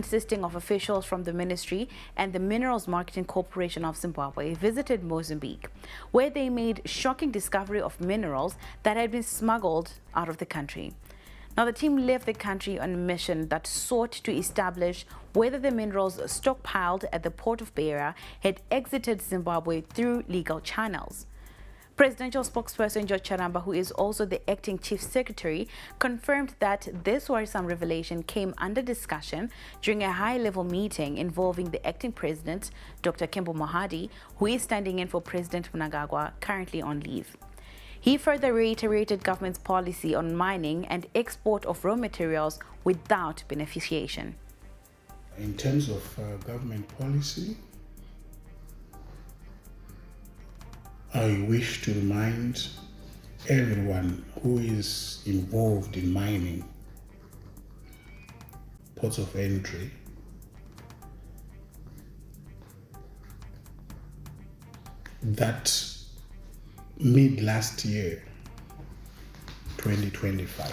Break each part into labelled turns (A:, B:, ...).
A: consisting of officials from the ministry and the Minerals Marketing Corporation of Zimbabwe, visited Mozambique, where they made shocking discovery of minerals that had been smuggled out of the country. Now, the team left the country on a mission that sought to establish whether the minerals stockpiled at the port of Beira had exited Zimbabwe through legal channels. Presidential spokesperson George Charamba, who is also the acting chief secretary, confirmed that this worrisome revelation came under discussion during a high-level meeting involving the acting president, Dr. Kembo Mohadi, who is standing in for President Mnangagwa, currently on leave. He further reiterated government's policy on mining and export of raw materials without beneficiation.
B: In terms of government policy, I wish to remind everyone who is involved in mining, ports of entry, that mid last year, 2025,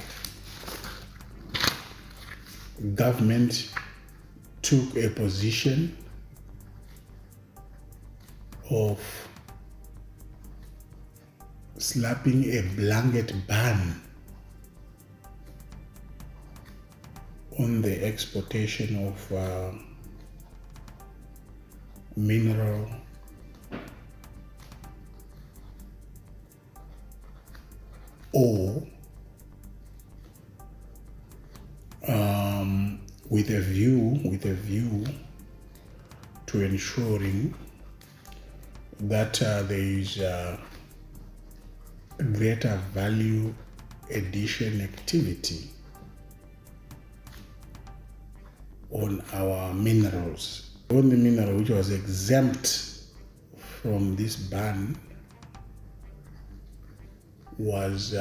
B: government took a position of slapping a blanket ban on the exportation of mineral ore with a view to ensuring that there is greater value addition activity on our minerals. The only mineral which was exempt from this ban was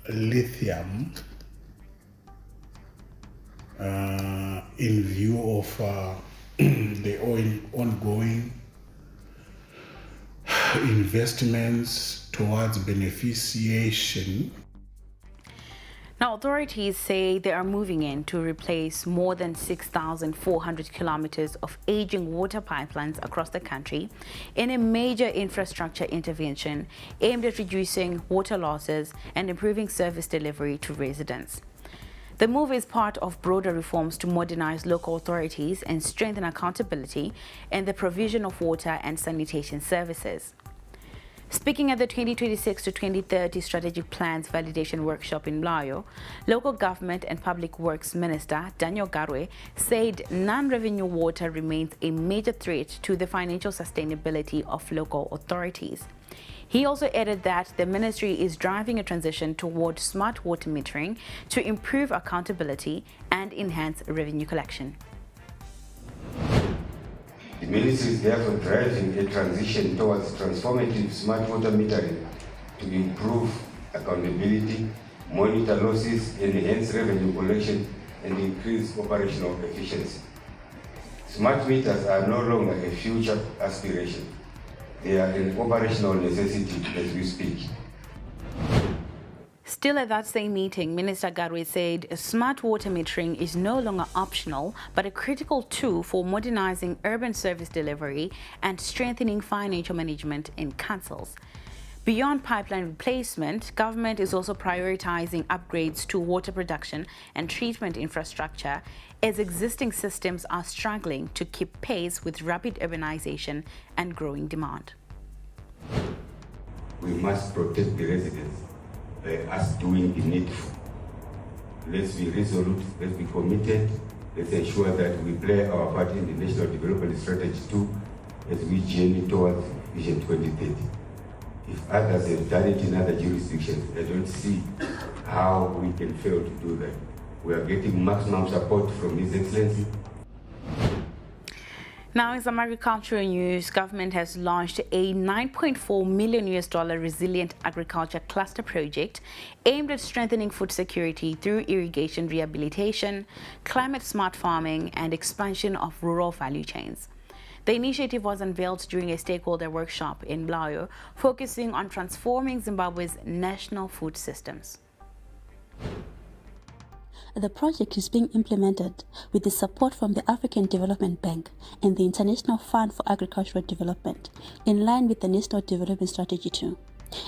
B: lithium, in view of the ongoing investments towards beneficiation.
A: Now, authorities say they are moving in to replace more than 6,400 kilometers of aging water pipelines across the country in a major infrastructure intervention aimed at reducing water losses and improving service delivery to residents. The move is part of broader reforms to modernize local authorities and strengthen accountability in the provision of water and sanitation services. Speaking at the 2026 to 2030 Strategic Plans Validation Workshop in Mlayo, Local Government and Public Works Minister Daniel Garwe said non-revenue water remains a major threat to the financial sustainability of local authorities. He also added that the ministry is driving a transition toward smart water metering to improve accountability and enhance revenue collection.
C: The ministry is therefore driving a transition towards transformative smart water metering to improve accountability, monitor losses, enhance revenue collection, and increase operational efficiency. Smart meters are no longer a future aspiration. They are an operational necessity as we speak.
A: Still at that same meeting, Minister Garwe said smart water metering is no longer optional, but a critical tool for modernizing urban service delivery and strengthening financial management in councils. Beyond pipeline replacement, government is also prioritizing upgrades to water production and treatment infrastructure as existing systems are struggling to keep pace with rapid urbanization and growing demand.
C: We must protect the residents by us doing the needful. Let's be resolute, let's be committed, let's ensure that we play our part in the National Development Strategy 2 as we journey towards Vision 2030. If others have done it in other jurisdictions, I don't see how we can fail to do that. We are getting maximum support from His Excellency.
A: Now, in some agricultural news, government has launched a $9.4 million resilient agriculture cluster project aimed at strengthening food security through irrigation rehabilitation, climate smart farming, and expansion of rural value chains. The initiative was unveiled during a stakeholder workshop in Mlayo, focusing on transforming Zimbabwe's national food systems.
D: The project is being implemented with the support from the African Development Bank and the International Fund for Agricultural Development, in line with the National Development Strategy 2.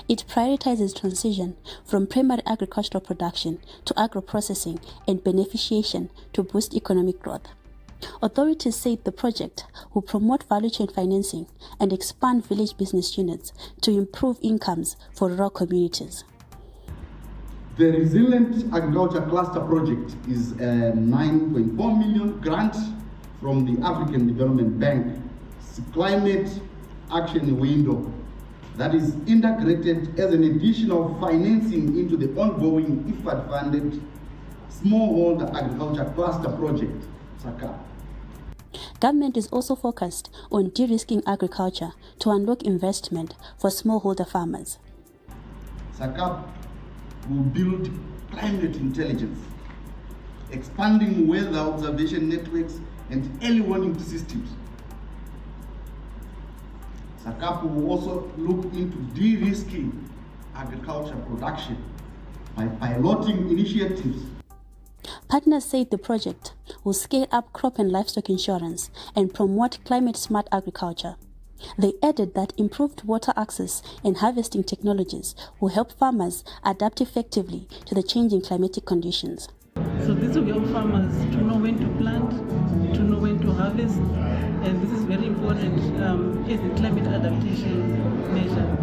D: It prioritizes transition from primary agricultural production to agro-processing and beneficiation to boost economic growth. Authorities say the project will promote value chain financing and expand village business units to improve incomes for rural communities.
E: The Resilient Agriculture Cluster Project is a 9.4 million grant from the African Development Bank Climate Action Window that is integrated as an additional financing into the ongoing IFAD-funded Smallholder Agriculture Cluster Project, SACAP.
D: Government is also focused on de-risking agriculture to unlock investment for smallholder farmers.
E: SACAP will build climate intelligence, expanding weather observation networks and early warning systems. SACAP will also look into de-risking agriculture production by piloting initiatives.
D: Partners say the project will scale up crop and livestock insurance and promote climate-smart agriculture. They added that improved water access and harvesting technologies will help farmers adapt effectively to the changing climatic conditions.
F: So this will help farmers to know when to plant, to know when to harvest, and this is very important as a climate adaptation measure.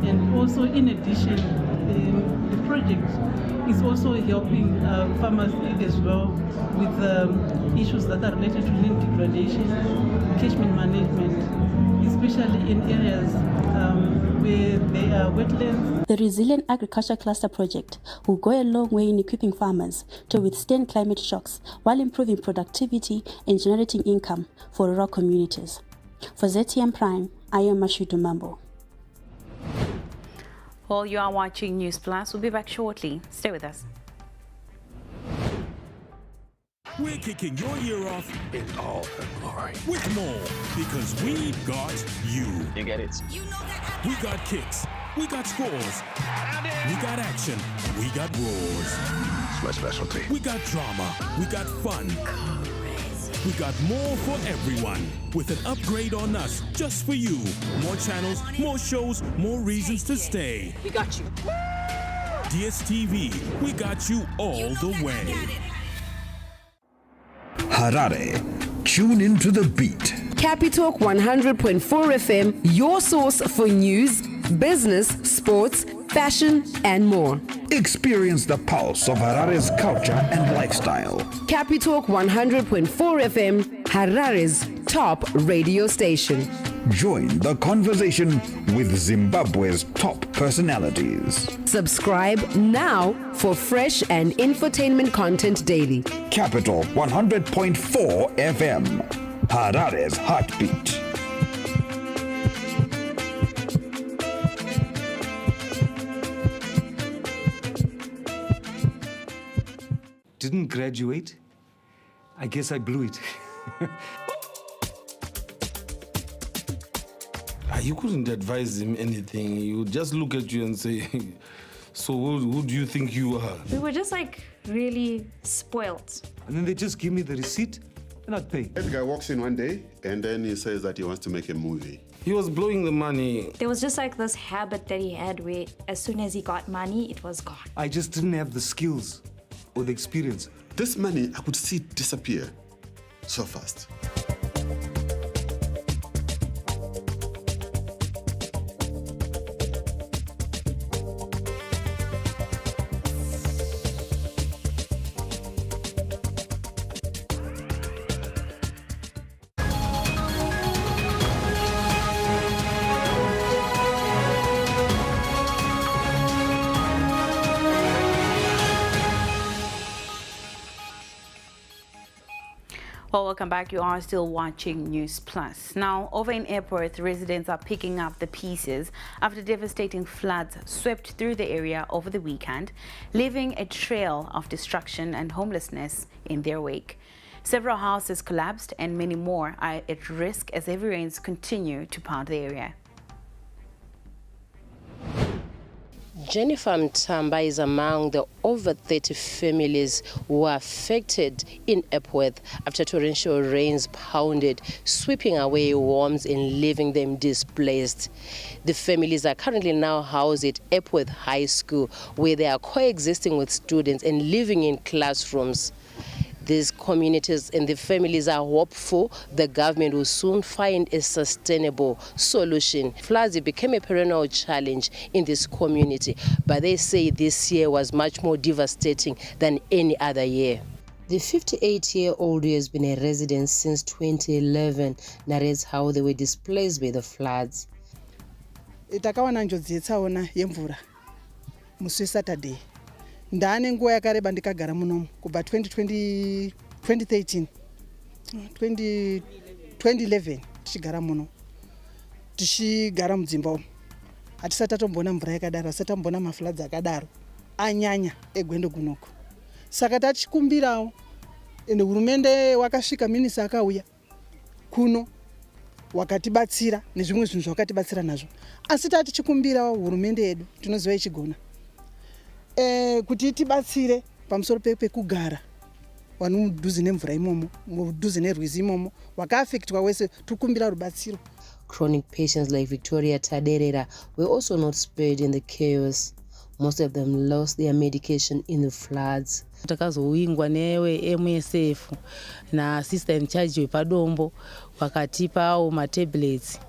F: And also, in addition, the project is also helping farmers as well with issues that are related to land degradation, catchment management, especially in areas where there are wetlands.
D: The Resilient Agriculture Cluster Project will go a long way in equipping farmers to withstand climate shocks while improving productivity and generating income for rural communities. For ZTM Prime, I am Mashudu Mambo.
A: Well, you are watching Newsplus. We'll be back shortly. Stay with us.
G: We're kicking your year off
H: in all her glory.
G: with more because we got you.
H: You get it?
G: We got kicks. We got scores. We got action. We got roars.
H: It's my specialty.
G: We got drama. We got fun. We got more for everyone with an upgrade on us just for you. More channels, more shows, more reasons to stay.
I: We got you.
G: DSTV, we got you all the way.
J: Harare, tune into the beat.
I: Capitalk 100.4 FM, your source for news, business, sports, fashion, and more.
J: Experience the pulse of Harare's culture and lifestyle.
I: Capitalk 100.4 FM, Harare's top radio station.
J: Join the conversation with Zimbabwe's top personalities.
I: Subscribe now for fresh and infotainment content daily.
J: Capital 100.4 FM, Harare's heartbeat.
K: Didn't graduate? I guess I blew it.
B: You couldn't advise him anything. He would just look at you and say, so who do you think you are?
L: We were just like really spoiled.
K: And then they just give me the receipt and I'd pay.
M: The guy walks in one day and then he says that he wants to make a movie.
B: He was blowing the money.
L: There was just like this habit that he had where as soon as he got money, it was gone.
K: I just didn't have the skills or the experience.
M: This money, I could see it disappear so fast.
A: Well, welcome back. You are still watching Newsplus. Now, over in Epworth, residents are picking up the pieces after devastating floods swept through the area over the weekend, leaving a trail of destruction and homelessness in their wake. Several houses collapsed and many more are at risk as heavy rains continue to pound the area.
N: Jennifer Mtamba is among the over 30 families who are affected in Epworth after torrential rains pounded, sweeping away homes and leaving them displaced. The families are currently now housed at Epworth High School, where they are coexisting with students and living in classrooms. These communities and the families are hopeful the government will soon find a sustainable solution. Floods became a perennial challenge in this community, but they say this year was much more devastating than any other year. The 58-year-old who has been a resident since 2011 narrates how they were displaced by the floods.
O: Takawana njodzi yetsaona yemvura musi Saturday. Ndane nguwa yakareba ndikagara muno kubva 2011 tichigara muno tichigara mudzimba umu hatisati tatombona mvura yakadaro, asati tambona mafloods akadaro anyanya egwendo gunoko. Saka tachikumbirawo ende hurumende wakasvika minisa akauya kuno wakatibatsira nezvimwe zvinhu zvakatibatsira nazvo, asi tatichikumbirawo hurumende yedu tinoziva ichigona kuti itibatsire pamusoro pekugara vanhu mudhuze nemvura imomo, mudhuze nerwizi imomo, wakaafektwa wese tukumbira rubatsiro.
N: Chronic patients like Victoria Taderera were also not spared in the chaos. Most of them lost their medication in the floods.
P: Takazowingwa newe MSF na sister in charge wepadombo wakatipawo matablets.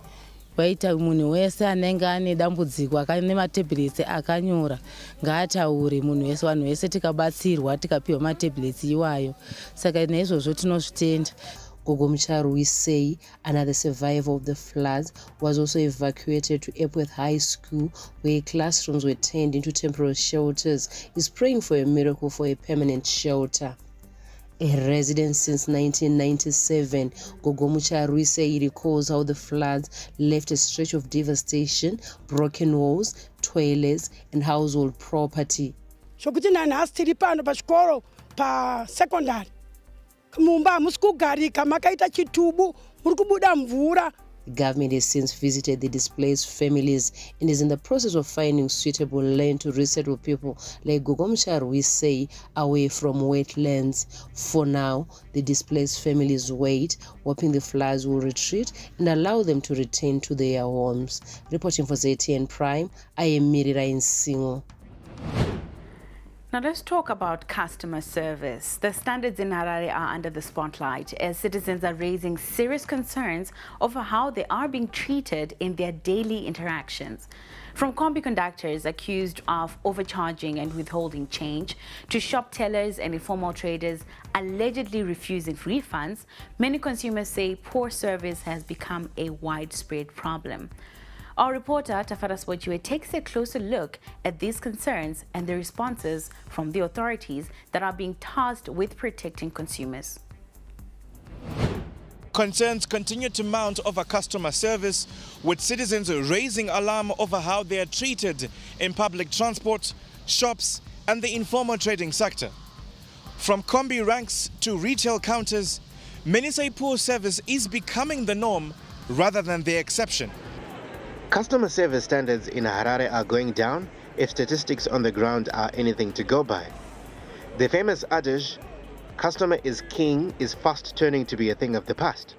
P: Waita munhu wese anenge ane dambudziko akane matablets akanyora ngaataure munhu wese, vanhu vese tikabatsirwa tikapiwa matablets iwayo. Saka naizvozvo tinozvitenda.
N: Gogo Mcharuisei, another survivor of the floods, was also evacuated to Epworth High School, where classrooms were turned into temporary shelters. He's praying for a miracle for a permanent shelter. A resident since 1997, Gogo Mcharuisei recalls how the floods left a stretch of devastation, broken walls, toilets, and household property.
Q: Shokuti nana tiri pano pa chikoro pa secondary. Mumba musikugarika makaita chitubu muri kubuda mvura.
N: The government has since visited the displaced families and is in the process of finding suitable land to resettle people like Gogo Mcharuisei away from wetlands. For now, the displaced families wait, hoping the floods will retreat and allow them to return to their homes. Reporting for ZTN Prime, I am Mirira Nsingo.
A: Now let's talk about customer service. The standards in Harare are under the spotlight as citizens are raising serious concerns over how they are being treated in their daily interactions. From combi conductors accused of overcharging and withholding change to shop tellers and informal traders allegedly refusing refunds, many consumers say poor service has become a widespread problem. Our reporter, Tafara Spochiwe, takes a closer look at these concerns and the responses from the authorities that are being tasked with protecting consumers.
R: Concerns continue to mount over customer service, with citizens raising alarm over how they are treated in public transport, shops, and the informal trading sector. From combi ranks to retail counters, many say poor service is becoming the norm rather than the exception.
S: Customer service standards in Harare are going down if statistics on the ground are anything to go by. The famous adage, "Customer is king," is fast turning to be a thing of the past.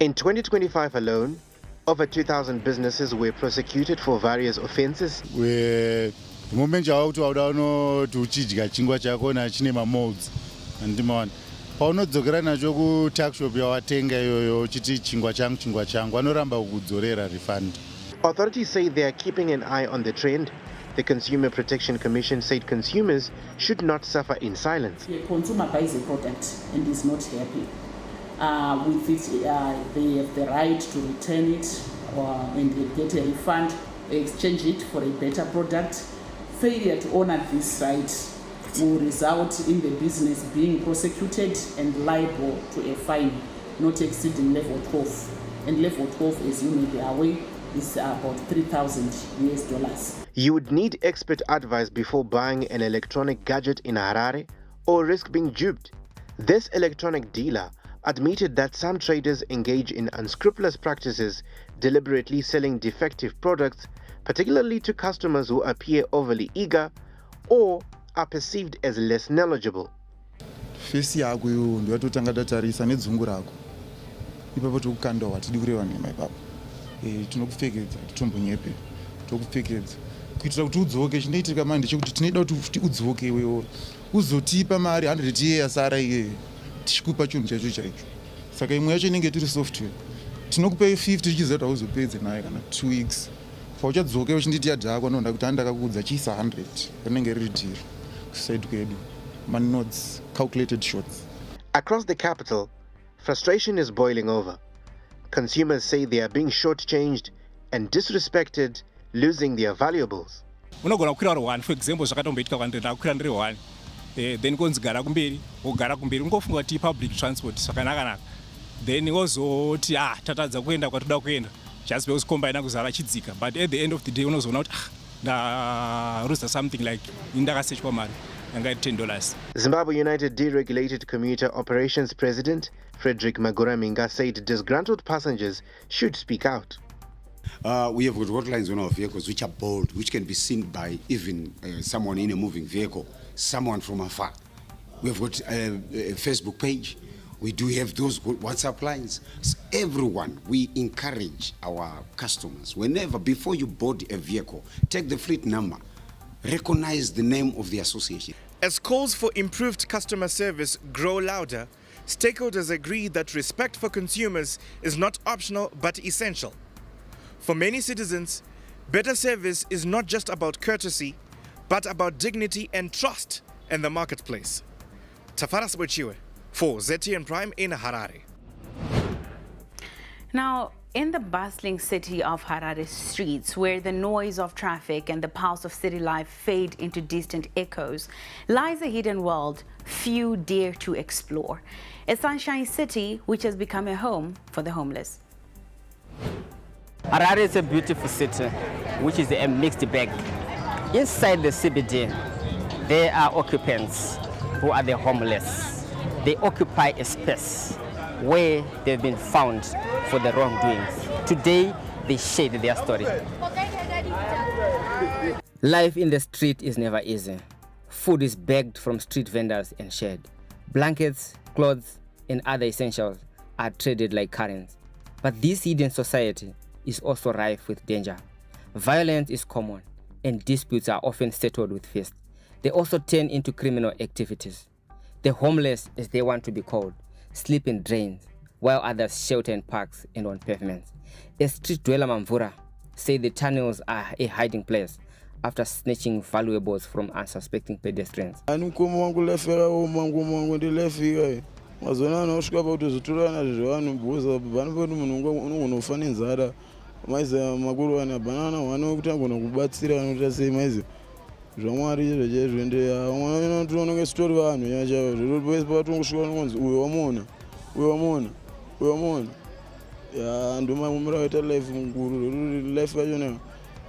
S: In 2025 alone, over 2,000 businesses were prosecuted for various offences.
T: The moment you out to uchidya chingwa chako na chine mamolds andimana paunodzokera nacho ku tax shop yawatenga iyoyo chiti chingwa changu anoramba kukudzorera refund.
S: Authorities say they are keeping an eye on the trend. The Consumer Protection Commission said consumers should not suffer in silence.
U: A consumer buys a product and is not happy with it, they have the right to return it and get a refund, exchange it for a better product. Failure to honor this right will result in the business being prosecuted and liable to a fine not exceeding level 12. And level 12, as you may be aware, is about $3,000.
S: You would need expert advice before buying an electronic gadget in Harare or risk being duped. This electronic dealer admitted that some traders engage in unscrupulous practices, deliberately selling defective products particularly to customers who appear overly eager or are perceived as less knowledgeable.
C: Fesi yako yo ndiyatotanga tatarisa nedzungu rako. Ipapo tokukanda watidi kureva nema ipapo. Tinokupfekedza tombonyepe. Tokupfekedza. Kuitira kuti udzoke chinoitika manje chekuti tinoda kuti udzoke iwewo. Uzotipa mari 100 yasara iye. Tichikupa chinhu chacho chaicho. Saka imwe yacho inenge tiri software. Tinokupa 50 tichiziva kuti hauzopedze naye kana 2 weeks. Pauchadzoka uchinditi yadhakwa nonda kuti handakakuudza chiisa 100 rinenge riri tiri kuside kwedu manotes calculated shots.
S: Across the capital, frustration is boiling over. Consumers say they are being shortchanged and disrespected, losing their valuables.
V: Unogona kukwira ro 1 for example zvakatomboitika kwandenda kukwira ndiri 1 then konzi gara kumberi wogara kumberi ungofunga kuti public transport zvakanaka then wozoti tatadza kuenda kwatoda kuenda just because combine kuzara chidzika, but at the end of the day unozoona kuti ndaruza something like indakasechwa mari yanga $10.
S: Zimbabwe United Deregulated Commuter Operations President Frederick Maguraminga said disgruntled passengers should speak out.
W: We have got hotlines on our vehicles which are bold, which can be seen by even someone in a moving vehicle, someone from afar. We have got a Facebook page. We do have those WhatsApp lines. So everyone, we encourage our customers, whenever, before you board a vehicle, take the fleet number, recognize the name of the association.
R: As calls for improved customer service grow louder, stakeholders agree that respect for consumers is not optional but essential. For many citizens, better service is not just about courtesy, but about dignity and trust in the marketplace. Tafaras Bochiwe for ZTN Prime in Harare.
A: Now, in the bustling city of Harare streets, where the noise of traffic and the pulse of city life fade into distant echoes, lies a hidden world few dare to explore. A sunshine city which has become a home for the homeless.
X: Harare is a beautiful city, which is a mixed bag. Inside the CBD, there are occupants who are the homeless. They occupy a space where they've been found for the wrongdoings. Today, they share their story. Life in the street is never easy. Food is begged from street vendors and shared. Blankets, clothes, and other essentials are traded like currents. But this hidden society is also rife with danger. Violence is common, and disputes are often settled with fists. They also turn into criminal activities. The homeless, as they want to be called, sleep in drains, while others shelter in parks and on pavements. A street dweller Mamvura say the tunnels are a hiding place after snatching valuables from unsuspecting pedestrians.
Y: zvamwari zvezvendea vamwe toona ngestori vanhu yachaizvo kusvika nonzi uyo wamona ya ndomamira waita life mukuru life yachona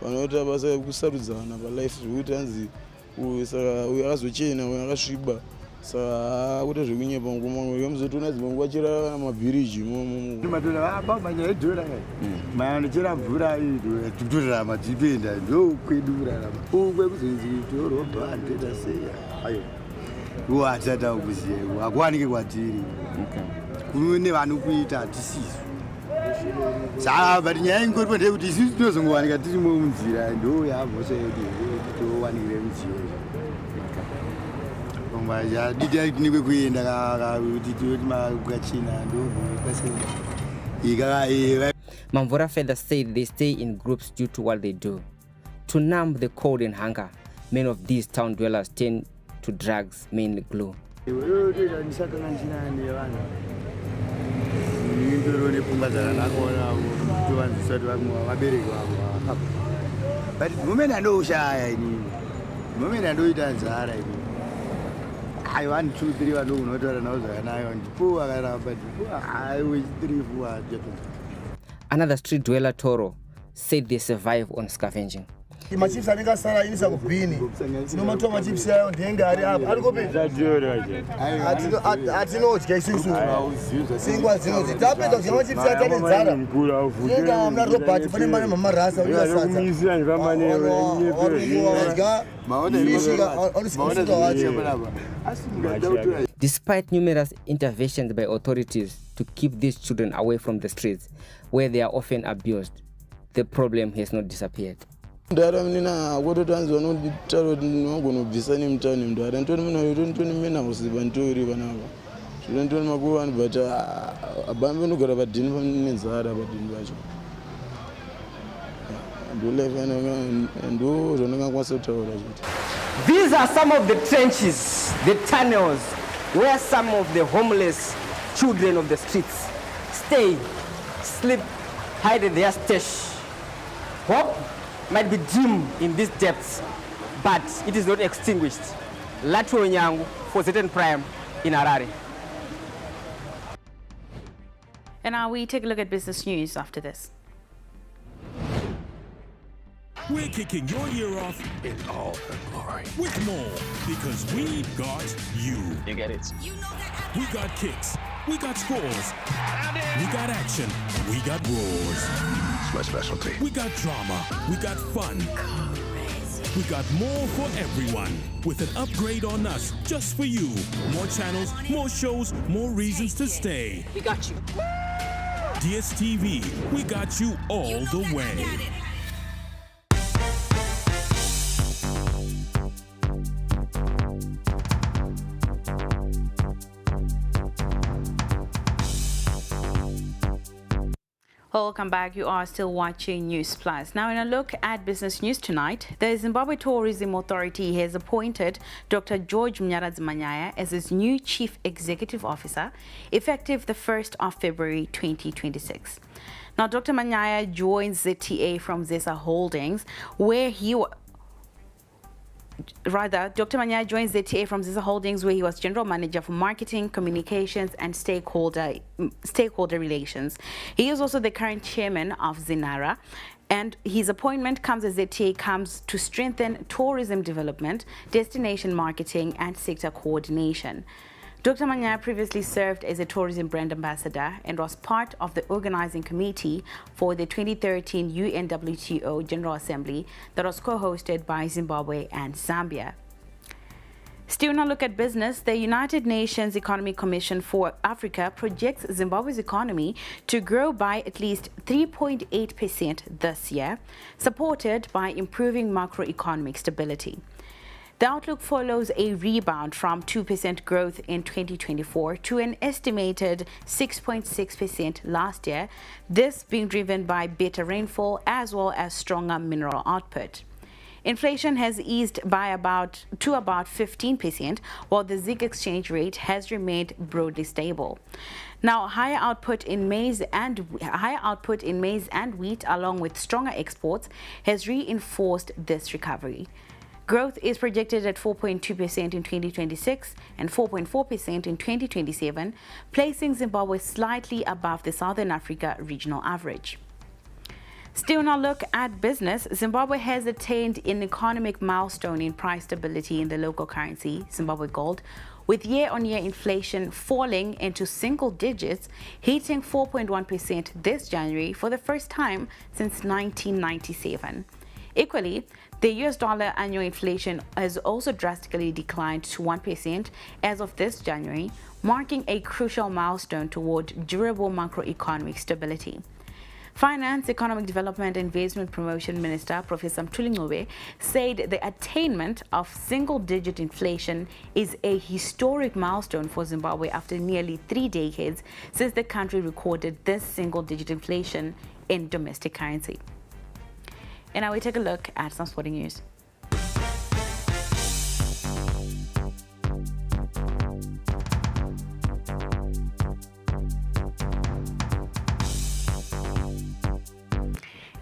Y: vanoita basa yekusarudzana palife zvekuti hanzi saka uyo akazochena uyo akasviba saka akuita zvekunyepa mukomamwe yamuzotoona dzimanguva chera mabhiriji
Z: imomo manyaya edhora manochera mvura tudorarama tipenda ndokwedu kurarama ukwe kuzonzi torobha andoita seya ayo uatata kuziya akuwanike kwatiri kune vanokuita hatisiso saka but nyaya ingoripo ndeyekuti isusu tinozongowanika tirimo munzira ndo yavhosha yedu towanikire mudziyo
X: Mamvura further said they stay in groups due to what they do. To numb the cold and hunger, many of these town dwellers turn to drugs, mainly glue.
Z: But the moment I know shy, the moment I know it as I want 2, 3, I don't know, and I want 4, but I wish 3, 4.
X: Another street dweller, Toro, said they survive on scavenging.
D: Machips anenge asara inisa kubhini. Tinomatora machips ayo ndenge ari apa. Ari kopi? Atinodya isusu. Singwa dzinodzi. Tapedza kudya machips atane nzara. Tinenda mna Robert pane mane mamarasa uyasadza.
X: Despite numerous interventions by authorities to keep these children away from the streets, where they are often abused, the problem has not disappeared.
E: These are some of the trenches, the tunnels, where some of the homeless children of the streets stay, sleep, hide their stash. Hope might be dim in these depths, but it is not extinguished. Latu Onyangu for Certain Prime in Harare.
A: And now we take a look at business news after this.
F: We're kicking your year off in all her glory with more because we got you. You get it? We got kicks. We got scores. We got action. We got roars.
J: It's my specialty.
F: We got drama. We got fun. We got more for everyone with an upgrade on us just for you. More channels, more shows, more reasons to stay.
E: We got you.
F: DSTV, we got you all the way.
A: Welcome back. You are still watching Newsplus. Now, in a look at business news tonight, the Zimbabwe Tourism Authority has appointed Dr. George Mnyaradzi-Manyaya as its new Chief Executive Officer, effective the 1st of February 2026. Now, Dr. Manyaya joins ZTA from Zesa Holdings, where Dr. Manyaya joins ZTA from Zesa Holdings, where he was General Manager for Marketing, Communications and Stakeholder Relations. He is also the current Chairman of Zinara, and his appointment comes as ZTA comes to strengthen tourism development, destination marketing and sector coordination. Dr. Manyaya previously served as a tourism brand ambassador and was part of the organizing committee for the 2013 UNWTO General Assembly that was co-hosted by Zimbabwe and Zambia. Still in a look at business, the United Nations Economic Commission for Africa projects Zimbabwe's economy to grow by at least 3.8% this year, supported by improving macroeconomic stability. The outlook follows a rebound from 2% growth in 2024 to an estimated 6.6% last year, this being driven by better rainfall as well as stronger mineral output. Inflation has eased by about 15%, while the ZiG exchange rate has remained broadly stable. Now, higher output in maize and wheat, along with stronger exports, has reinforced this recovery. Growth is projected at 4.2% in 2026 and 4.4% in 2027, placing Zimbabwe slightly above the Southern Africa regional average. Still in our look at business, Zimbabwe has attained an economic milestone in price stability in the local currency, Zimbabwe gold, with year-on-year inflation falling into single digits, hitting 4.1% this January for the first time since 1997. Equally, the US dollar annual inflation has also drastically declined to 1% as of this January, marking a crucial milestone toward durable macroeconomic stability. Finance, Economic Development and Investment Promotion Minister Professor Mthuli Ncube said the attainment of single-digit inflation is a historic milestone for Zimbabwe after nearly 3 decades since the country recorded this single-digit inflation in domestic currency. And now we take a look at some sporting news.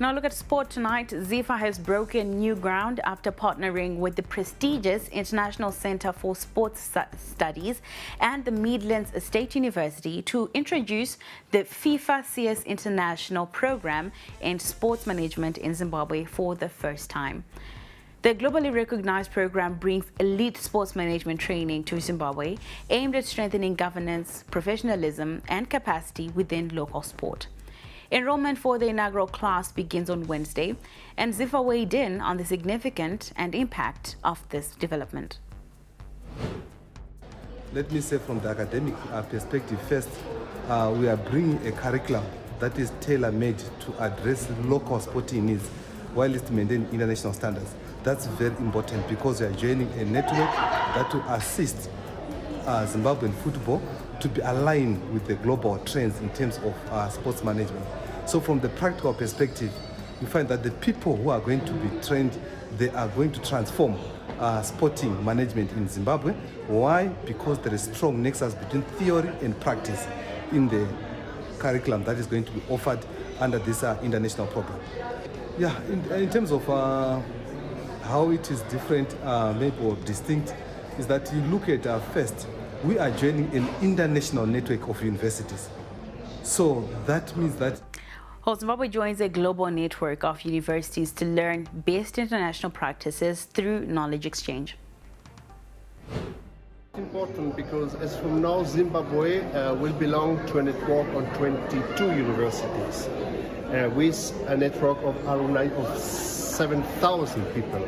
A: Now look at sport tonight. ZIFA has broken new ground after partnering with the prestigious International Center for Sports Studies and the Midlands State University to introduce the FIFA CS International Program in Sports Management in Zimbabwe for the first time. The globally recognized program brings elite sports management training to Zimbabwe, aimed at strengthening governance, professionalism, and capacity within local sport. Enrollment for the inaugural class begins on Wednesday, and ZIFA weighed in on the significance and impact of this development.
B: Let me say from the academic perspective first, we are bringing a curriculum that is tailor-made to address local sporting needs while it's maintaining international standards. That's very important because we are joining a network that will assist Zimbabwean football to be aligned with the global trends in terms of sports management. So from the practical perspective, we find that the people who are going to be trained, they are going to transform sporting management in Zimbabwe. Why? Because there is strong nexus between theory and practice in the curriculum that is going to be offered under this international program. Yeah, in terms of how it is different, maybe or distinct, is that you look at first, we are joining an international network of universities. So that means that
A: Zimbabwe joins a global network of universities to learn best international practices through knowledge exchange.
G: It's important because as from now, Zimbabwe will belong to a network of 22 universities with a network of alumni of 7,000 people.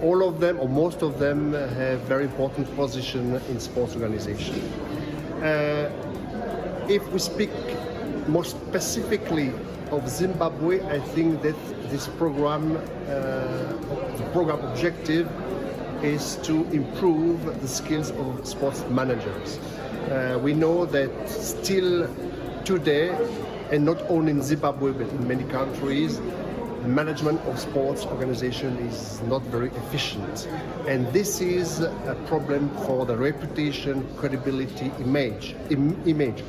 G: All of them, or most of them, have very important position in sports organization. If we speak more specifically of Zimbabwe, I think that this program, the program objective is to improve the skills of sports managers. We know that still today, and not only in Zimbabwe but in many countries, management of sports organization is not very efficient, and this is a problem for the reputation, credibility, image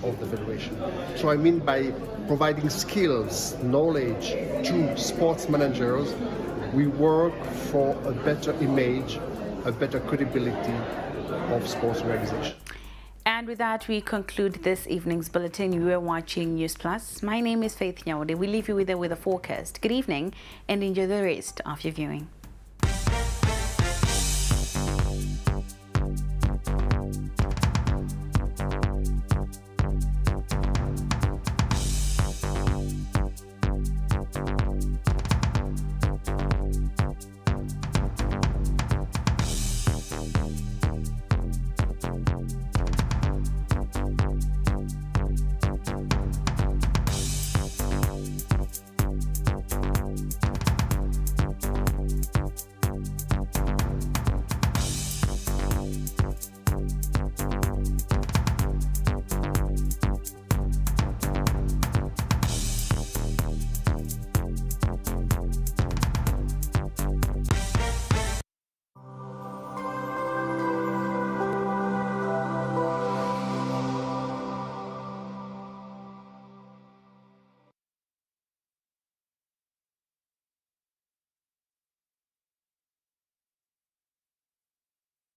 G: of the federation. So I mean by providing skills, knowledge to sports managers, we work for a better image, a better credibility of sports organization.
A: And with that, we conclude this evening's bulletin. You are watching Newsplus. My name is Faith Nyaude. We leave you with a weather forecast. Good evening and enjoy the rest of your viewing.